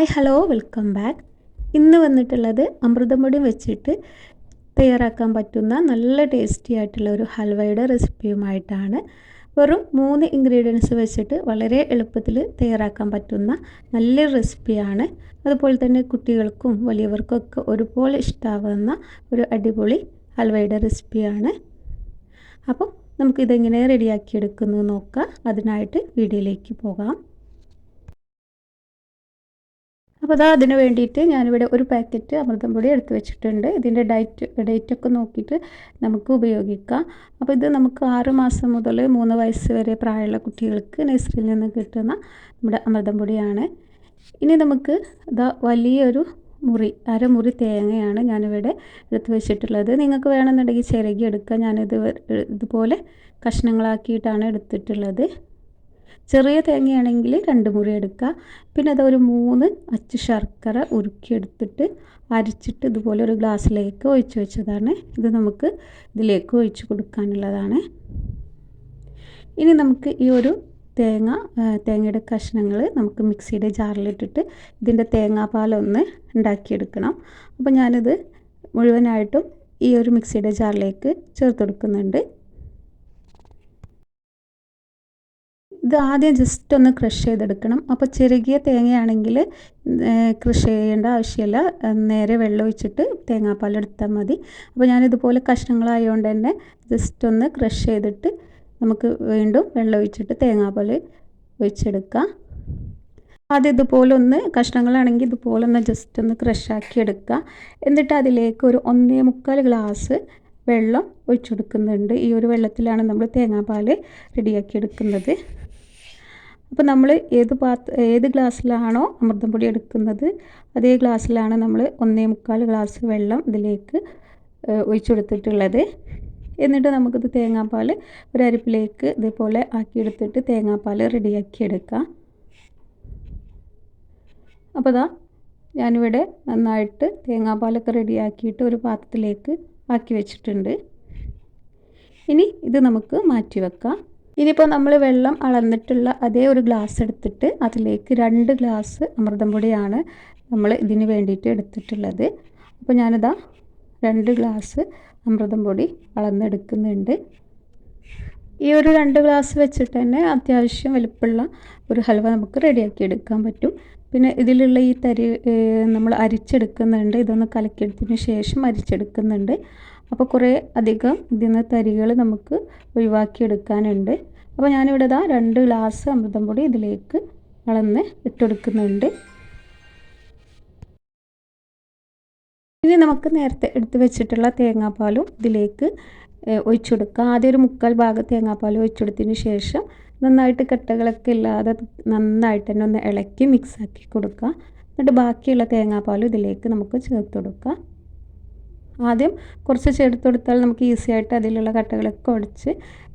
Hi hello welcome back. ഇന്ന് വന്നിട്ടുള്ളത് അമൃതം പൊടി വെച്ചിട്ട് തയ്യാറാക്കാൻ പറ്റുന്ന നല്ല ടേസ്റ്റി ആയിട്ടുള്ള ഒരു ഹൽവയുടെ റെസിപ്പിയുമായിട്ടാണ്. വെറും 3 ഇൻഗ്രീഡിയൻസ് വെച്ചിട്ട് വളരെ എളുപ്പത്തിൽ തയ്യാറാക്കാൻ പറ്റുന്ന നല്ലൊരു റെസിപ്പിയാണ്. അതുപോലെ തന്നെ കുട്ടികൾക്കും വലിയവർക്കൊക്കെ ഒരുപോലെ ഇഷ്ടമാവുന്ന ഒരു അടിപൊളി ഹൽവയുടെ റെസിപ്പിയാണ്. അപ്പോൾ നമുക്കിതെങ്ങനെ റെഡിയാക്കിയെടുക്കുന്നു നോക്കാം. അതിനായിട്ട് വീഡിയോയിലേക്ക് പോകാം. അപ്പോൾ അതിന് വേണ്ടിയിട്ട് ഞാനിവിടെ ഒരു പാക്കറ്റ് അമൃതം പൊടി എടുത്ത് വെച്ചിട്ടുണ്ട്. ഇതിൻ്റെ ഡേറ്റൊക്കെ നോക്കിയിട്ട് നമുക്ക് ഉപയോഗിക്കാം. അപ്പോൾ ഇത് നമുക്ക് 6 മാസം മുതൽ 3 വയസ്സ് വരെ പ്രായമുള്ള കുട്ടികൾക്ക് നഴ്സറിയിൽ നിന്ന് കിട്ടുന്ന നമ്മുടെ അമൃതം പൊടിയാണ്. ഇനി നമുക്ക് വലിയൊരു അരമുറി തേങ്ങയാണ് ഞാനിവിടെ എടുത്ത് വെച്ചിട്ടുള്ളത്. നിങ്ങൾക്ക് വേണമെന്നുണ്ടെങ്കിൽ ചിരകി എടുക്കുക. ഞാനിത് ഇതുപോലെ കഷ്ണങ്ങളാക്കിയിട്ടാണ് എടുത്തിട്ടുള്ളത്. ചെറിയ തേങ്ങയാണെങ്കിൽ 2 മുറി എടുക്കുക. പിന്നെ അതൊരു 3 അച്ച് ശർക്കര ഉരുക്കിയെടുത്തിട്ട് അരിച്ചിട്ട് ഇതുപോലെ ഒരു ഗ്ലാസ്സിലേക്ക് ഒഴിച്ച് വെച്ചതാണ്. ഇത് നമുക്ക് ഇതിലേക്ക് ഒഴിച്ച് കൊടുക്കാനുള്ളതാണ്. ഇനി നമുക്ക് ഈ ഒരു തേങ്ങയുടെ കഷ്ണങ്ങൾ നമുക്ക് മിക്സിയുടെ ജാറിലിട്ടിട്ട് ഇതിൻ്റെ തേങ്ങാപ്പാലൊന്ന് ഉണ്ടാക്കിയെടുക്കണം. അപ്പോൾ ഞാനിത് മുഴുവനായിട്ടും ഈ ഒരു മിക്സിയുടെ ജാറിലേക്ക് ചേർത്ത് കൊടുക്കുന്നുണ്ട്. ഇത് ആദ്യം ജസ്റ്റ് ഒന്ന് ക്രഷ് ചെയ്തെടുക്കണം. അപ്പോൾ ചെറുകിയ തേങ്ങയാണെങ്കിൽ ക്രഷ് ചെയ്യേണ്ട ആവശ്യമില്ല. നേരെ വെള്ളം ഒഴിച്ചിട്ട് തേങ്ങാപ്പാൽ എടുത്താൽ മതി. അപ്പോൾ ഞാനിതുപോലെ കഷ്ണങ്ങളായതുകൊണ്ട് തന്നെ ജസ്റ്റ് ഒന്ന് ക്രഷ് ചെയ്തിട്ട് നമുക്ക് വീണ്ടും വെള്ളം ഒഴിച്ചിട്ട് തേങ്ങാപ്പാൽ ഒഴിച്ചെടുക്കാം. ആദ്യം ഇതുപോലെ ഒന്ന് കഷ്ണങ്ങളാണെങ്കിൽ ഇതുപോലെ ഒന്ന് ജസ്റ്റ് ഒന്ന് ക്രഷാക്കി എടുക്കുക. എന്നിട്ട് അതിലേക്ക് ഒരു 1.25 ഗ്ലാസ് വെള്ളം ഒഴിച്ചു കൊടുക്കുന്നുണ്ട്. ഈ ഒരു വെള്ളത്തിലാണ് നമ്മൾ തേങ്ങാപ്പാൽ റെഡിയാക്കി എടുക്കുന്നത്. അപ്പോൾ നമ്മൾ ഏത് ഗ്ലാസ്സിലാണോ അമൃതം പൊടി എടുക്കുന്നത് അതേ ഗ്ലാസ്സിലാണ് നമ്മൾ 1.25 ഗ്ലാസ് വെള്ളം ഇതിലേക്ക് ഒഴിച്ചു കൊടുത്തിട്ടുള്ളത്. എന്നിട്ട് നമുക്കിത് തേങ്ങാപ്പാൽ ഒരു അരിപ്പിലേക്ക് ഇതേപോലെ ആക്കിയെടുത്തിട്ട് തേങ്ങാപ്പാൽ റെഡിയാക്കി എടുക്കാം. അപ്പോൾ ഞാനിവിടെ നന്നായിട്ട് തേങ്ങാപ്പാലൊക്കെ റെഡിയാക്കിയിട്ട് ഒരു പാത്രത്തിലേക്ക് ആക്കി വെച്ചിട്ടുണ്ട്. ഇനി ഇത് നമുക്ക് മാറ്റി വെക്കാം. ഇനിയിപ്പോൾ നമ്മൾ വെള്ളം അളന്നിട്ടുള്ള അതേ ഒരു ഗ്ലാസ് എടുത്തിട്ട് അതിലേക്ക് 2 ഗ്ലാസ് അമൃതം പൊടിയാണ് നമ്മൾ ഇതിന് വേണ്ടിയിട്ട് എടുത്തിട്ടുള്ളത്. അപ്പോൾ ഞാനിതാ 2 ഗ്ലാസ് അമൃതം പൊടി അളന്നെടുക്കുന്നുണ്ട്. ഈ ഒരു 2 ഗ്ലാസ് വെച്ചിട്ട് തന്നെ അത്യാവശ്യം വലുപ്പമുള്ള ഒരു ഹൽവ നമുക്ക് റെഡിയാക്കി എടുക്കാൻ പറ്റും. പിന്നെ ഇതിലുള്ള ഈ നമ്മൾ അരിച്ചെടുക്കുന്നുണ്ട്. ഇതൊന്ന് കലക്കിയെടുത്തതിന് ശേഷം അരിച്ചെടുക്കുന്നുണ്ട്. അപ്പോൾ കുറേ അധികം ഇതിൽ നിന്ന് തരികൾ നമുക്ക് ഒഴിവാക്കിയെടുക്കാനുണ്ട്. അപ്പോൾ ഞാനിവിടെ 2 ഗ്ലാസ് അമൃതം പൊടി ഇതിലേക്ക് അളന്ന് ഇട്ടെടുക്കുന്നുണ്ട്. ഇനി നമുക്ക് നേരത്തെ എടുത്ത് വെച്ചിട്ടുള്ള തേങ്ങാപ്പാലും ഇതിലേക്ക് ഒഴിച്ചു കൊടുക്കുക. ആദ്യം ഒരു 3/4 ഭാഗം തേങ്ങാപ്പാൽ ഒഴിച്ചെടുത്തതിന് ശേഷം നന്നായിട്ട് കട്ടകളൊക്കെ ഇല്ലാതെ നന്നായിട്ട് തന്നെ ഒന്ന് ഇളക്കി മിക്സാക്കി കൊടുക്കുക. എന്നിട്ട് ബാക്കിയുള്ള തേങ്ങാപ്പാലും ഇതിലേക്ക് നമുക്ക് ചേർത്ത് കൊടുക്കുക. ആദ്യം കുറച്ച് ചേർത്ത് കൊടുത്താൽ നമുക്ക് ഈസി ആയിട്ട് അതിലുള്ള കട്ടകളൊക്കെ ഉടച്ച്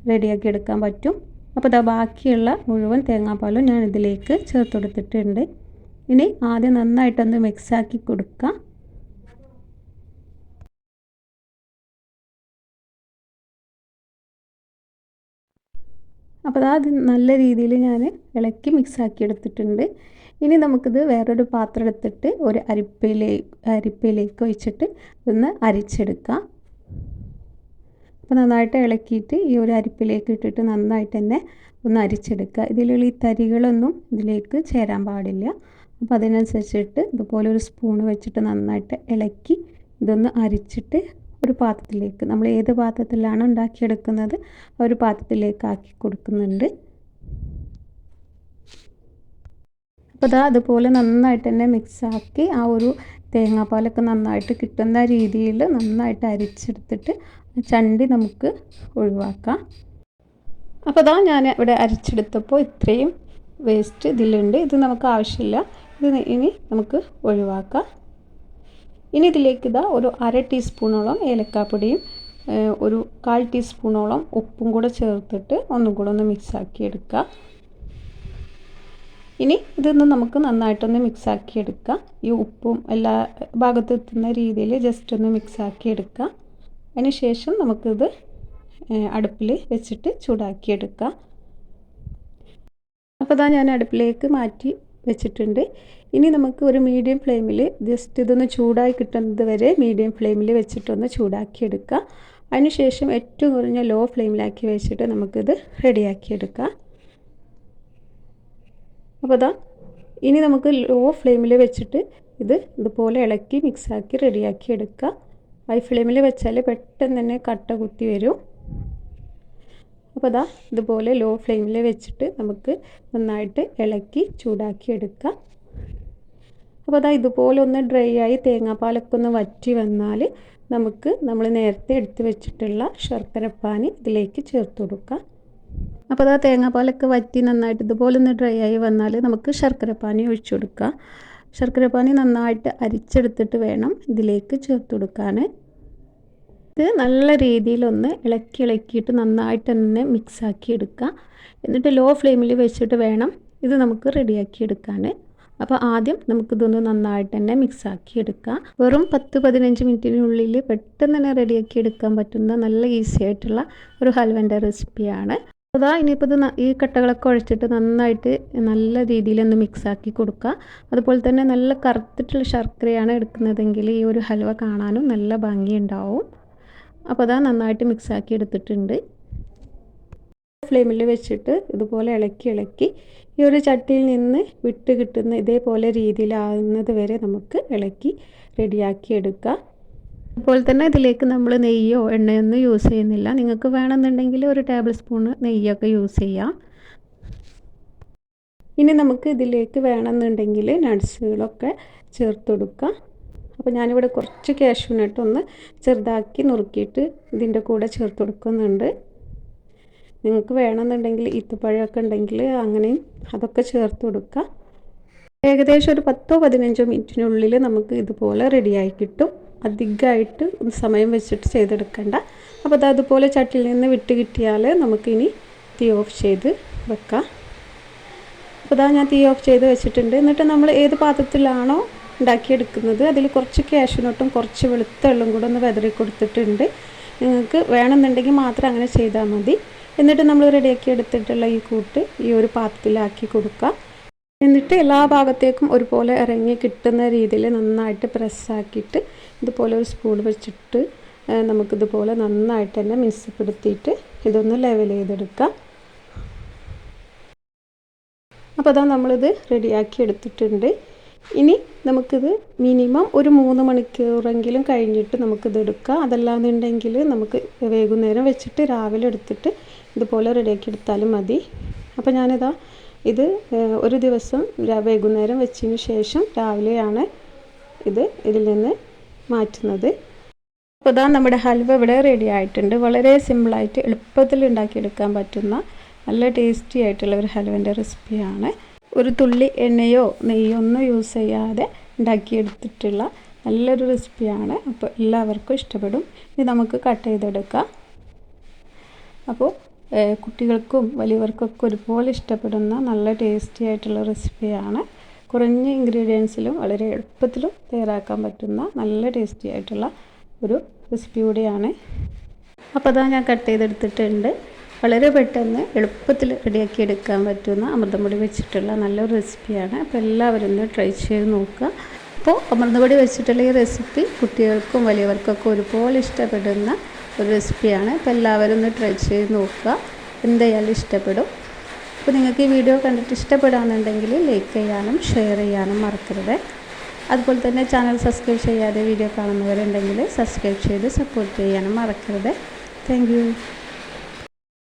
റെഡിയാക്കി എടുക്കാൻ പറ്റും. അപ്പോൾ ബാക്കിയുള്ള മുഴുവൻ തേങ്ങാപ്പാലും ഞാൻ ഇതിലേക്ക് ചേർത്ത് കൊടുത്തിട്ടുണ്ട്. ഇനി ആദ്യം നന്നായിട്ടൊന്ന് മിക്സാക്കി കൊടുക്കുക. അപ്പോൾ അത് നല്ല രീതിയിൽ ഞാൻ ഇളക്കി മിക്സാക്കി എടുത്തിട്ടുണ്ട്. ഇനി നമുക്കിത് വേറൊരു പാത്രം എടുത്തിട്ട് ഒരു അരിപ്പയിലേക്ക് ഒഴിച്ചിട്ട് ഒന്ന് അരിച്ചെടുക്കാം. അപ്പോൾ നന്നായിട്ട് ഇളക്കിയിട്ട് ഈ ഒരു അരിപ്പയിലേക്ക് ഇട്ടിട്ട് നന്നായിട്ട് തന്നെ ഒന്ന് അരിച്ചെടുക്കുക. ഇതിലുള്ള ഈ തരികളൊന്നും ഇതിലേക്ക് ചേരാൻ പാടില്ല. അപ്പോൾ അതിനനുസരിച്ചിട്ട് ഇതുപോലെ ഒരു സ്പൂണ് വെച്ചിട്ട് നന്നായിട്ട് ഇളക്കി ഇതൊന്ന് അരിച്ചിട്ട് ഒരു പാത്രത്തിലേക്ക് നമ്മൾ ഏത് പാത്രത്തിലാണ് ഉണ്ടാക്കിയെടുക്കുന്നത് ആ ഒരു പാത്രത്തിലേക്ക് ആക്കി കൊടുക്കുന്നുണ്ട്. അപ്പോൾ അതുപോലെ നന്നായിട്ട് തന്നെ മിക്സാക്കി ആ ഒരു തേങ്ങാപ്പാലൊക്കെ നന്നായിട്ട് കിട്ടുന്ന രീതിയിൽ നന്നായിട്ട് അരിച്ചെടുത്തിട്ട് ചണ്ടി നമുക്ക് ഒഴിവാക്കാം. അപ്പോൾ ഞാൻ ഇവിടെ അരിച്ചെടുത്തപ്പോൾ ഇത്രയും വേസ്റ്റ് ഇതിലുണ്ട്. ഇത് നമുക്ക് ആവശ്യമില്ല. ഇത് ഇനി നമുക്ക് ഒഴിവാക്കാം. ഇനി ഇതിലേക്ക് ഒരു 1/2 ടീസ്പൂണോളം ഏലക്കാപ്പൊടിയും ഒരു 1/4 ടീസ്പൂണോളം ഉപ്പും കൂടെ ചേർത്തിട്ട് ഒന്നും കൂടെ ഒന്ന് മിക്സാക്കി എടുക്കുക. ഇനി ഇതൊന്ന് നമുക്ക് നന്നായിട്ടൊന്ന് മിക്സാക്കി എടുക്കുക. ഈ ഉപ്പും എല്ലാ ഭാഗത്തും എത്തുന്ന രീതിയിൽ ജസ്റ്റ് ഒന്ന് മിക്സാക്കി എടുക്കുക. അതിന് ശേഷം നമുക്കിത് അടുപ്പിൽ വെച്ചിട്ട് ചൂടാക്കിയെടുക്കാം. അപ്പോൾ ഞാൻ അടുപ്പിലേക്ക് മാറ്റി വെച്ചിട്ടുണ്ട്. ഇനി നമുക്ക് ഒരു മീഡിയം ഫ്ലെയിമിൽ ജസ്റ്റ് ഇതൊന്ന് ചൂടായി കിട്ടുന്നത് വരെ മീഡിയം ഫ്ലെയിമിൽ വെച്ചിട്ടൊന്ന് ചൂടാക്കിയെടുക്കുക. അതിനുശേഷം ഏറ്റവും കുറഞ്ഞ ലോ ഫ്ലെയിമിലാക്കി വെച്ചിട്ട് നമുക്കിത് റെഡിയാക്കിയെടുക്കാം. അപ്പോൾ ഇനി നമുക്ക് ലോ ഫ്ലെയിമിൽ വെച്ചിട്ട് ഇതുപോലെ ഇളക്കി മിക്സാക്കി റെഡിയാക്കി എടുക്കുക. ഹൈ ഫ്ലെയിമിൽ വെച്ചാൽ പെട്ടെന്ന് തന്നെ കട്ട കുത്തി വരും. അപ്പോൾ ഇതുപോലെ ലോ ഫ്ലെയിമിൽ വെച്ചിട്ട് നമുക്ക് നന്നായിട്ട് ഇളക്കി ചൂടാക്കി എടുക്കാം. അപ്പോൾ ഇതുപോലെ ഒന്ന് ഡ്രൈ ആയി തേങ്ങാപ്പാലൊക്കെ ഒന്ന് വറ്റി വന്നാൽ നമുക്ക് നമ്മൾ നേരത്തെ എടുത്ത് വെച്ചിട്ടുള്ള ശർക്കരപ്പാനി ഇതിലേക്ക് ചേർത്ത് കൊടുക്കാം. അപ്പോൾ തേങ്ങാപ്പാലൊക്കെ വറ്റി നന്നായിട്ട് ഇതുപോലെ ഒന്ന് ഡ്രൈ ആയി വന്നാൽ നമുക്ക് ശർക്കരപ്പാനി ഒഴിച്ചു കൊടുക്കാം. ശർക്കരപ്പാനി നന്നായിട്ട് അരിച്ചെടുത്തിട്ട് വേണം ഇതിലേക്ക് ചേർത്ത് കൊടുക്കാൻ. ഇത് നല്ല രീതിയിലൊന്ന് ഇളക്കിയിട്ട് നന്നായിട്ട് തന്നെ മിക്സാക്കി എടുക്കുക. എന്നിട്ട് ലോ ഫ്ലെയിമിൽ വെച്ചിട്ട് വേണം ഇത് നമുക്ക് റെഡിയാക്കി എടുക്കാൻ. അപ്പോൾ ആദ്യം നമുക്കിതൊന്ന് നന്നായിട്ട് തന്നെ മിക്സാക്കി എടുക്കാം. വെറും 10-15 മിനിറ്റിനുള്ളിൽ പെട്ടെന്ന് തന്നെ റെഡിയാക്കി എടുക്കാൻ പറ്റുന്ന നല്ല ഈസി ആയിട്ടുള്ള ഒരു ഹൽവൻ്റെ റെസിപ്പിയാണ്. ഇനിയിപ്പോൾ ഈ കട്ടകളൊക്കെ കുഴച്ചിട്ട് നന്നായിട്ട് നല്ല രീതിയിലൊന്ന് മിക്സാക്കി കൊടുക്കുക. അതുപോലെ തന്നെ നല്ല കറുത്തിട്ടുള്ള ശർക്കരയാണ് എടുക്കുന്നതെങ്കിൽ ഈ ഒരു ഹൽവ കാണാനും നല്ല ഭംഗിയുണ്ടാവും. അപ്പോൾ നന്നായിട്ട് മിക്സാക്കി എടുത്തിട്ടുണ്ട്. ഫ്ലെയിമിൽ വെച്ചിട്ട് ഇതുപോലെ ഇളക്കി ഈ ഒരു ചട്ടിയിൽ നിന്ന് വിട്ട് കിട്ടുന്ന ഇതേപോലെ രീതിയിലാകുന്നത് വരെ നമുക്ക് ഇളക്കി റെഡിയാക്കി എടുക്കുക. അതുപോലെ തന്നെ ഇതിലേക്ക് നമ്മൾ നെയ്യോ എണ്ണയൊന്നും യൂസ് ചെയ്യുന്നില്ല. നിങ്ങൾക്ക് വേണമെന്നുണ്ടെങ്കിൽ ഒരു ടേബിൾ സ്പൂൺ നെയ്യൊക്കെ യൂസ് ചെയ്യാം. ഇനി നമുക്ക് ഇതിലേക്ക് വേണമെന്നുണ്ടെങ്കിൽ നട്ട്സുകളൊക്കെ ചേർത്ത് കൊടുക്കാം. അപ്പോൾ ഞാനിവിടെ കുറച്ച് കാഷ്യൂ നട്ട് ഒന്ന് ചെറുതാക്കി നുറുക്കിയിട്ട് ഇതിൻ്റെ കൂടെ ചേർത്ത് കൊടുക്കുന്നുണ്ട്. നിങ്ങൾക്ക് വേണമെന്നുണ്ടെങ്കിൽ ഈത്തപ്പഴമൊക്കെ ഉണ്ടെങ്കിൽ അങ്ങനെയും അതൊക്കെ ചേർത്ത് കൊടുക്കുക. ഏകദേശം ഒരു 10-15 മിനിറ്റിനുള്ളിൽ നമുക്ക് ഇതുപോലെ റെഡിയായി കിട്ടും. അധികമായിട്ട് സമയം വെച്ചിട്ട് ചെയ്തെടുക്കണ്ട. അപ്പോൾ അതുപോലെ ചട്ടിയിൽ നിന്ന് വിട്ട് കിട്ടിയാൽ നമുക്കിനി തീ ഓഫ് ചെയ്ത് വെക്കാം. അപ്പോൾ ഞാൻ തീ ഓഫ് ചെയ്ത് വെച്ചിട്ടുണ്ട്. എന്നിട്ട് നമ്മൾ ഏത് പാത്രത്തിലാണോ ഉണ്ടാക്കിയെടുക്കുന്നത് അതിൽ കുറച്ച് കാഷ്യൂ നട്ടും കുറച്ച് വെളുത്ത എള്ളും കൂടെ ഒന്ന് വെതറി കൊടുത്തിട്ടുണ്ട്. നിങ്ങൾക്ക് വേണമെന്നുണ്ടെങ്കിൽ മാത്രം അങ്ങനെ ചെയ്താൽ മതി. എന്നിട്ട് നമ്മൾ റെഡിയാക്കി എടുത്തിട്ടുള്ള ഈ കൂട്ട് ഈ ഒരു പാത്രത്തിലാക്കി കൊടുക്കുക. എന്നിട്ട് എല്ലാ ഭാഗത്തേക്കും ഒരുപോലെ ഇറങ്ങി കിട്ടുന്ന രീതിയിൽ നന്നായിട്ട് പ്രസ്സാക്കിയിട്ട് ഇതുപോലെ ഒരു സ്പൂൺ വെച്ചിട്ട് നമുക്കിതുപോലെ നന്നായിട്ട് തന്നെ മിനുസപ്പെടുത്തിയിട്ട് ഇതൊന്ന് ലെവൽ ചെയ്തെടുക്കാം. അപ്പോൾ നമ്മളിത് റെഡിയാക്കി എടുത്തിട്ടുണ്ട്. ഇനി നമുക്കിത് മിനിമം ഒരു 3 മണിക്കൂറെങ്കിലും കഴിഞ്ഞിട്ട് നമുക്കിത് എടുക്കാം. അതല്ലാന്നുണ്ടെങ്കിൽ നമുക്ക് വൈകുന്നേരം വെച്ചിട്ട് രാവിലെ എടുത്തിട്ട് ഇതുപോലെ റെഡിയാക്കി എടുത്താലും മതി. അപ്പോൾ ഇത് ഒരു ദിവസം വൈകുന്നേരം വെച്ചതിന് ശേഷം രാവിലെയാണ് ഇതിൽ നിന്ന് മാറ്റുന്നത്. അപ്പോൾ നമ്മുടെ ഹൽവ ഇവിടെ റെഡി ആയിട്ടുണ്ട്. വളരെ സിമ്പിളായിട്ട് എളുപ്പത്തിൽ ഉണ്ടാക്കിയെടുക്കാൻ പറ്റുന്ന നല്ല ടേസ്റ്റി ആയിട്ടുള്ള ഒരു ഹൽവൻ്റെ റെസിപ്പിയാണ്. ഒരു തുള്ളി എണ്ണയോ നെയ്യോ ഒന്നും യൂസ് ചെയ്യാതെ ഉണ്ടാക്കിയെടുത്തിട്ടുള്ള നല്ലൊരു റെസിപ്പിയാണ്. അപ്പോൾ എല്ലാവർക്കും ഇഷ്ടപ്പെടും. ഇത് നമുക്ക് കട്ട് ചെയ്തെടുക്കാം. അപ്പോൾ കുട്ടികൾക്കും വലിയവർക്കൊക്കെ ഒരുപോലെ ഇഷ്ടപ്പെടുന്ന നല്ല ടേസ്റ്റി ആയിട്ടുള്ള റെസിപ്പിയാണ്. കുറഞ്ഞ ഇൻഗ്രീഡിയൻസിലും വളരെ എളുപ്പത്തിലും തയ്യാറാക്കാൻ പറ്റുന്ന നല്ല ടേസ്റ്റി ആയിട്ടുള്ള ഒരു റെസിപ്പി കൂടിയാണ്. അപ്പോൾ ഞാൻ കട്ട് ചെയ്തെടുത്തിട്ടുണ്ട്. വളരെ പെട്ടെന്ന് എളുപ്പത്തിൽ റെഡിയാക്കി എടുക്കാൻ പറ്റുന്ന അമൃതംപൊടി വെച്ചിട്ടുള്ള നല്ലൊരു റെസിപ്പിയാണ്. അപ്പോൾ എല്ലാവരും ഒന്ന് ട്രൈ ചെയ്ത് നോക്കുക. അപ്പോൾ അമൃതംപൊടി വെച്ചിട്ടുള്ള ഈ റെസിപ്പി കുട്ടികൾക്കും വലിയവർക്കൊക്കെ ഒരുപോലെ ഇഷ്ടപ്പെടുന്ന ഒരു റെസിപ്പിയാണ്. അപ്പോൾ എല്ലാവരും ഒന്ന് ട്രൈ ചെയ്ത് നോക്കുക. എന്തായാലും ഇഷ്ടപ്പെടും. അപ്പോൾ നിങ്ങൾക്ക് ഈ വീഡിയോ കണ്ടിട്ട് ഇഷ്ടപ്പെടുകയാണെന്നുണ്ടെങ്കിൽ ലൈക്ക് ചെയ്യാനും ഷെയർ ചെയ്യാനും മറക്കരുത്. അതുപോലെ തന്നെ ചാനൽ സബ്സ്ക്രൈബ് ചെയ്യാതെ വീഡിയോ കാണുന്നവരുണ്ടെങ്കിൽ സബ്സ്ക്രൈബ് ചെയ്ത് സപ്പോർട്ട് ചെയ്യാനും മറക്കരുത്. Thank you.